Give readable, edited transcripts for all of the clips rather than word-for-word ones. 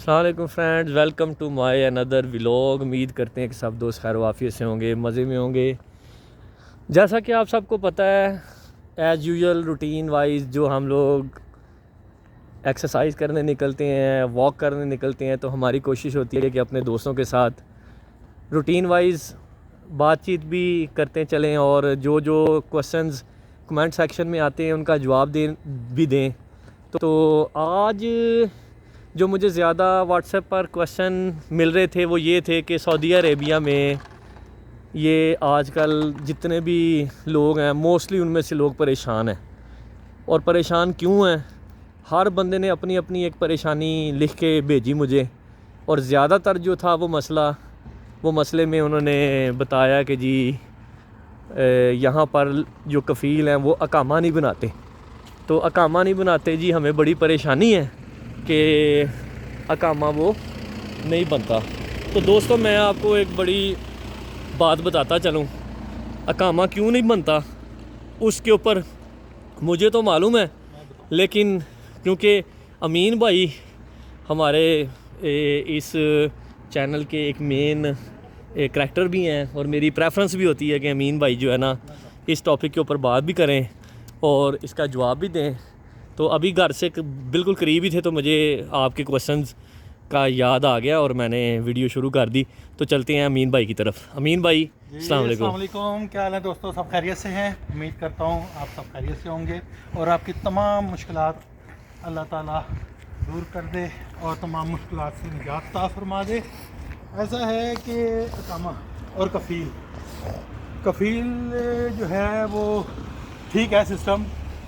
अस्सलाम वालेकुम friends, welcome to my another vlog. उम्मीद करते हैं कि सब दोस्त खैर वाफियत से होंगे, मज़े में होंगे। जैसा कि आप सबको पता है, एज़ यूजुअल रूटीन वाइज जो हम लोग एक्सरसाइज करने निकलते हैं, वॉक करने निकलते हैं, तो हमारी कोशिश होती है कि अपने दोस्तों के साथ रूटीन वाइज बातचीत भी करते चलें और जो जो क्वेश्चंस कमेंट सेक्शन में आते हैं उनका जवाब दें। तो आज जो मुझे ज़्यादा व्हाट्सएप पर क्वेश्चन मिल रहे थे वो ये थे कि सऊदी अरेबिया में ये आजकल जितने भी लोग हैं मोस्टली उनमें से लोग परेशान हैं। और परेशान क्यों हैं? हर बंदे ने अपनी अपनी एक परेशानी लिख के भेजी मुझे, और ज़्यादातर जो था वो मसले में उन्होंने बताया कि जी यहाँ पर जो कफ़ील हैं वो अकामा नहीं बनाते। तो अकामा नहीं बनाते जी, हमें बड़ी परेशानी है कि अकामा वो नहीं बनता। तो दोस्तों, मैं आपको एक बड़ी बात बताता चलूँ, अकामा क्यों नहीं बनता उसके ऊपर मुझे तो मालूम है, लेकिन क्योंकि अमीन भाई हमारे इस चैनल के एक मेन करैक्टर भी हैं और मेरी प्रेफरेंस भी होती है कि अमीन भाई जो है ना इस टॉपिक के ऊपर बात भी करें और इसका जवाब भी दें। तो अभी घर से बिल्कुल करीब ही थे तो मुझे आपके क्वेश्चंस का याद आ गया और मैंने वीडियो शुरू कर दी। तो चलते हैं अमीन भाई की तरफ। अमीन भाई, अस्सलाम वालेकुम। क्या हाल है दोस्तों? सब खैरियत से हैं? उम्मीद करता हूँ आप सब खैरियत से होंगे और आपकी तमाम मुश्किलात अल्लाह ताला दूर कर दे और तमाम मुश्किलात से निजात अता फरमा दे। ऐसा है कि अकामा और कफ़ील जो है वो ठीक है सिस्टम,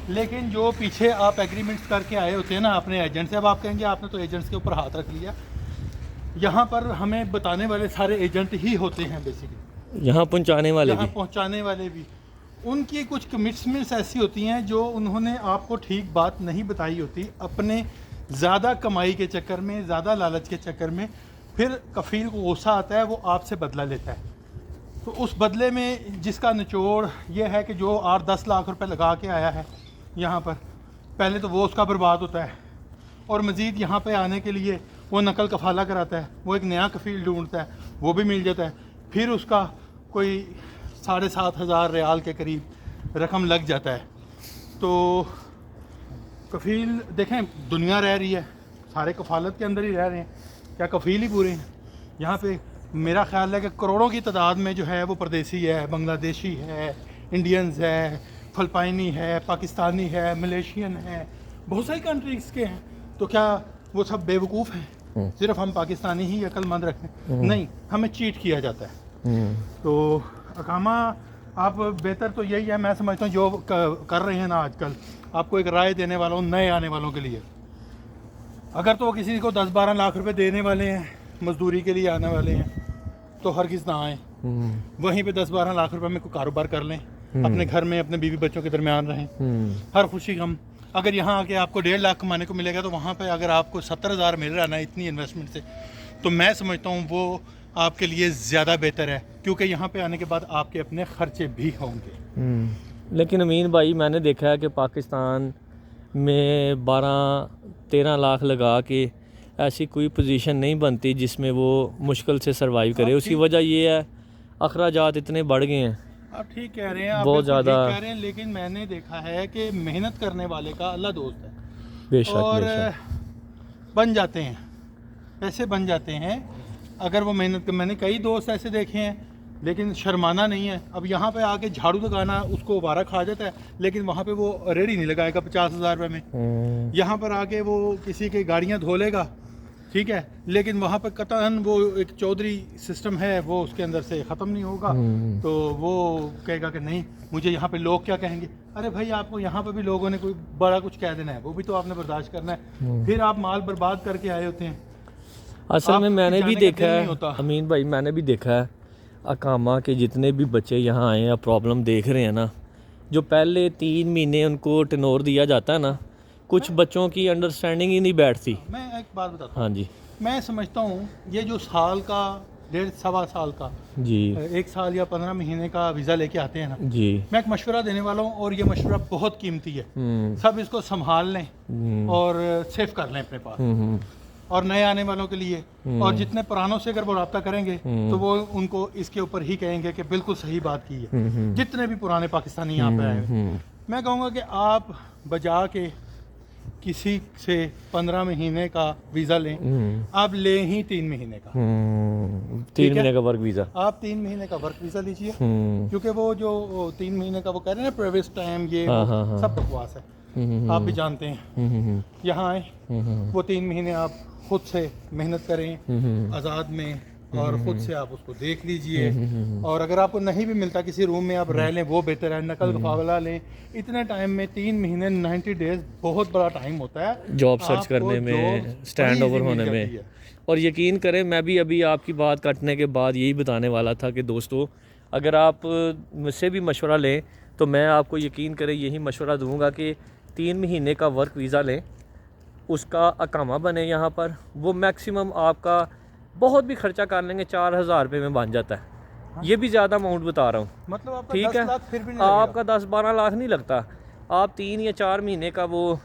लेकिन जो पीछे आप एग्रीमेंट्स करके आए होते हैं ना अपने एजेंट से, अब आप कहेंगे आपने तो एजेंट्स के ऊपर हाथ रख लिया। यहाँ पर हमें बताने वाले सारे एजेंट ही होते हैं बेसिकली, यहाँ पहुँचाने वाले भी। उनकी कुछ कमिटमेंट्स ऐसी होती हैं जो उन्होंने आपको ठीक बात नहीं बताई होती, अपने ज़्यादा कमाई के चक्कर में, ज़्यादा लालच के चक्कर में फिर कफ़ील को गुस्सा आता है, वो आपसे बदला लेता है। तो उस बदले में जिसका निचोड़ ये है कि जो 8-10 लाख रुपए लगा के आया है यहाँ पर, पहले तो वो उसका बर्बाद होता है और मज़ीद यहाँ पे आने के लिए वो नकल कफ़ाला कराता है, वो एक नया कफ़ील ढूंढता है, वो भी मिल जाता है, फिर उसका कोई 7,500 रियाल के करीब रकम लग जाता है। तो कफ़ील देखें, दुनिया रह रही है, सारे कफ़ालत के अंदर ही रह रहे हैं, क्या कफ़ील ही पूरे हैं? यहाँ पे मेरा ख्याल है कि करोड़ों की तादाद में जो है वो परदेसी है, बांग्लादेशी है, इंडियंस है, फ़िलिपाइनी है, पाकिस्तानी है, मलेशियन है, बहुत सारी कंट्रीज़ के हैं। तो क्या वो सब बेवकूफ़ हैं? सिर्फ हम पाकिस्तानी ही अक्लमंद रखें? नहीं, हमें चीट किया जाता है। तो अकामा आप बेहतर तो यही है, मैं समझता हूँ जो कर रहे हैं ना आजकल, आपको एक राय देने वाला हूँ नए आने वालों के लिए। अगर तो किसी को 10-12 लाख रुपए देने वाले हैं, मजदूरी के लिए आने वाले हैं, तो हरगिज़ ना आए। वहीं पे 10-12 लाख रुपए में कोई कारोबार कर लें, अपने घर में अपने बीवी बच्चों के दरमियान रहें, हर खुशी गम। अगर यहाँ आके आपको 1.5 लाख कमाने को मिलेगा तो वहाँ पे अगर आपको 70,000 मिल रहा है ना इतनी इन्वेस्टमेंट से, तो मैं समझता हूँ वो आपके लिए ज़्यादा बेहतर है, क्योंकि यहाँ पे आने के बाद आपके अपने खर्चे भी होंगे। लेकिन अमीन भाई, मैंने देखा है कि पाकिस्तान में 12-13 लाख लगा के ऐसी कोई पोजीशन नहीं बनती जिसमें वो मुश्किल से सरवाइव करे। उसकी वजह ये है अखराजात इतने बढ़ गए हैं। आप ठीक कह रहे हैं, आप बहुत ज़्यादा कह रहे हैं, लेकिन मैंने देखा है कि मेहनत करने वाले का अल्लाह दोस्त है। बेशक, और बेशक। बन जाते हैं, पैसे बन जाते हैं अगर वो मेहनत। मैंने कई दोस्त ऐसे देखे हैं, लेकिन शर्माना नहीं है। अब यहाँ पे आके झाड़ू लगाना उसको वारा खा जाता है, लेकिन वहाँ पे वो रेडी नहीं लगाएगा 50,000 रुपये में। यहाँ पर आके वो किसी की गाड़ियाँ धो लेगा, ठीक है, लेकिन वहाँ पर कतन वो एक चौधरी सिस्टम है, वो उसके अंदर से ख़त्म नहीं होगा। तो वो कहेगा कि नहीं, मुझे यहाँ पे लोग क्या कहेंगे। अरे भाई, आपको यहाँ पे भी लोगों ने कोई बड़ा कुछ कह देना है, वो भी तो आपने बर्दाश्त करना है। फिर आप माल बर्बाद करके आए होते हैं। असल में मैंने भी देखा है अमीन भाई, मैंने भी देखा है अकामा के जितने भी बच्चे यहाँ आए हैं, प्रॉब्लम देख रहे हैं ना, जो पहले 3 महीने उनको टेनोर दिया जाता है ना, कुछ बच्चों की अंडरस्टैंडिंग ही नहीं बैठती। मैं एक बात बताता हूँ। हाँ जी। मैं समझता हूँ ये जो साल का 1.5-1.25 साल का जी, 1 साल या 15 महीने का वीज़ा लेके आते हैं ना जी, मैं एक मशवरा देने वाला हूँ, और ये मशवरा बहुत कीमती है। सब इसको संभाल लें और सेव कर लें अपने पास। और नए आने वालों के लिए, और जितने पुरानों से अगर वो रब्ता करेंगे तो वो उनको इसके ऊपर ही कहेंगे कि बिल्कुल सही बात की है। जितने भी पुराने पाकिस्तानी यहाँ पे आए हैं, मैं कहूँगा कि आप बजा के किसी से 15 महीने का वीज़ा लें, आप लें ही 3 महीने का। 3 महीने का वर्क वीज़ा, आप 3 महीने का वर्क वीज़ा लीजिए, क्योंकि वो जो 3 महीने का वो कह रहे हैं ना प्रेवियस टाइम, ये सब बकवास है, आप भी जानते हैं। यहाँ आए, वो 3 महीने आप खुद से मेहनत करें आज़ाद में, और खुद से आप उसको देख लीजिए। और अगर आपको नहीं भी मिलता, किसी रूम में आप रह लें, वो बेहतर है। नकल कफाला लें। इतने टाइम में 3 महीने 90 डेज बहुत बड़ा टाइम होता है जॉब सर्च करने में, स्टैंड ओवर होने में। और यकीन करें, मैं भी अभी आपकी बात काटने के बाद यही बताने वाला था कि दोस्तों, अगर आप मुझसे भी मशवरा लें तो मैं आपको यकीन करें यही मशवरा दूंगा कि 3 महीने का वर्क वीज़ा लें, उसका अकामा बने यहाँ पर। वो मैक्सिमम आपका बहुत भी खर्चा कर लेंगे 4000 रुपये में बन जाता है। ये भी ज़्यादा अमाउंट बता रहा हूँ, मतलब आपका ठीक 10 है, लाख फिर भी नहीं आपका 10-12 लाख नहीं लगता। आप 3 या 4 महीने का वो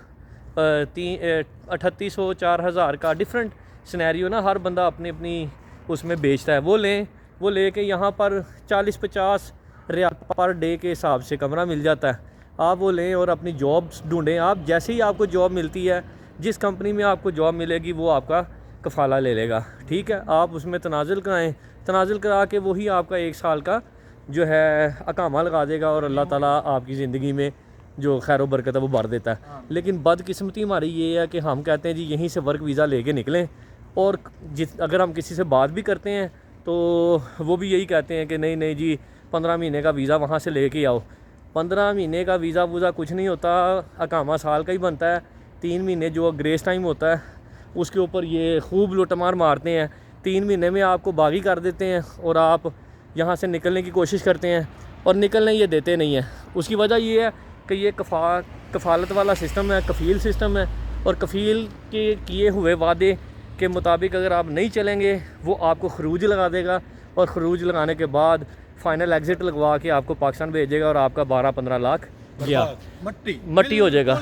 3800 4000 का डिफरेंट सिनेरियो ना, हर बंदा अपनी अपनी उसमें बेचता है। वो लें, वो लेके यहाँ पर 40-50 रियाल पर डे के हिसाब से कमरा मिल जाता है। आप वो लें और अपनी जॉब्स ढूंढें। आप जैसे ही आपको जॉब मिलती है, जिस कंपनी में आपको जॉब मिलेगी वो आपका कफ़ाला ले लेगा, ठीक है। आप उसमें तनाज़ुल कराएं, तनाज़ुल करा के वही आपका 1 साल का जो है अकामा लगा देगा, और अल्लाह ताला आपकी ज़िंदगी में जो खैर व बरकत है वो भर देता है। लेकिन बदकिस्मती हमारी ये है कि हम कहते हैं जी यहीं से वर्क वीज़ा लेके निकलें, और अगर हम किसी से बात भी करते हैं तो वो भी यही कहते हैं कि नहीं नहीं जी 15 महीने का वीज़ा वहाँ से लेके आओ। 15 महीने का वीज़ा वूज़ा कुछ नहीं होता, अकामा साल का ही बनता है। 3 महीने जो ग्रेस टाइम होता है उसके ऊपर ये खूब लुटमार मारते हैं। 3 महीने में आपको बागी कर देते हैं और आप यहाँ से निकलने की कोशिश करते हैं, और निकलने ये देते नहीं हैं। उसकी वजह ये है कि ये कफ़ालत वाला सिस्टम है, कफ़ील सिस्टम है, और कफ़ील के किए हुए वादे के मुताबिक अगर आप नहीं चलेंगे वो आपको खरूज लगा देगा, और खरूज लगाने के बाद फ़ाइनल एग्ज़िट लगवा के आपको पाकिस्तान भेजेगा, और आपका 12-15 लाख गया मट्टी हो जाएगा।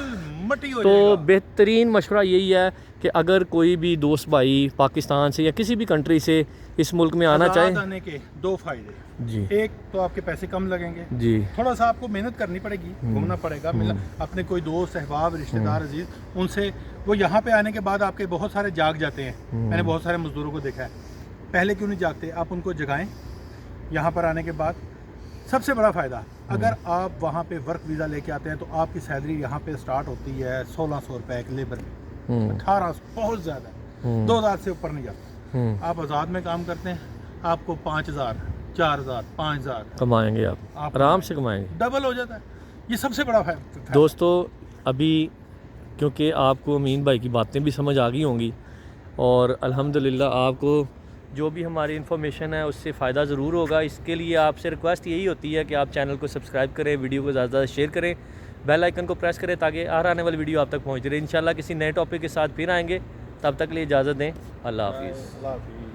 तो बेहतरीन मशवरा यही है कि अगर कोई भी दोस्त भाई पाकिस्तान से या किसी भी कंट्री से इस मुल्क में आना चाहे, आने के 2 फ़ायदे जी। एक तो आपके पैसे कम लगेंगे जी, थोड़ा सा आपको मेहनत करनी पड़ेगी, घूमना पड़ेगा, मिलना अपने कोई दोस्त अहबाब रिश्तेदार अजीज, उनसे वो यहाँ पे आने के बाद आपके बहुत सारे जाग जाते हैं। मैंने बहुत सारे मजदूरों को देखा है, पहले क्यों नहीं जागते, आप उनको जगाएं। यहाँ पर आने के बाद सबसे बड़ा फ़ायदा, अगर आप वहाँ पे वर्क वीज़ा लेके आते हैं तो आपकी सैलरी यहाँ पे स्टार्ट होती है 1600 रुपये एक लेबर में, 1800 बहुत ज़्यादा है, 2000 से ऊपर नहीं जाता। आप आज़ाद में काम करते हैं, आपको 5000 4000 5000 कमाएंगे, आप आराम से कमाएंगे, डबल हो जाता है। ये सबसे बड़ा फायदा। दोस्तों अभी क्योंकि आपको अमीन भाई की बातें भी समझ आ गई होंगी, और अल्हम्दुलिल्लाह आपको जो भी हमारी इन्फॉर्मेशन है उससे फ़ायदा ज़रूर होगा। इसके लिए आपसे रिक्वेस्ट यही होती है कि आप चैनल को सब्सक्राइब करें, वीडियो को ज़्यादा से ज़्यादा शेयर करें, बेल आइकन को प्रेस करें ताकि हर आने वाली वीडियो आप तक पहुँच रहे। इंशाल्लाह किसी नए टॉपिक के साथ फिर आएंगे, तब तक लिए इजाज़त दें। अल्लाह हाफ़िज़।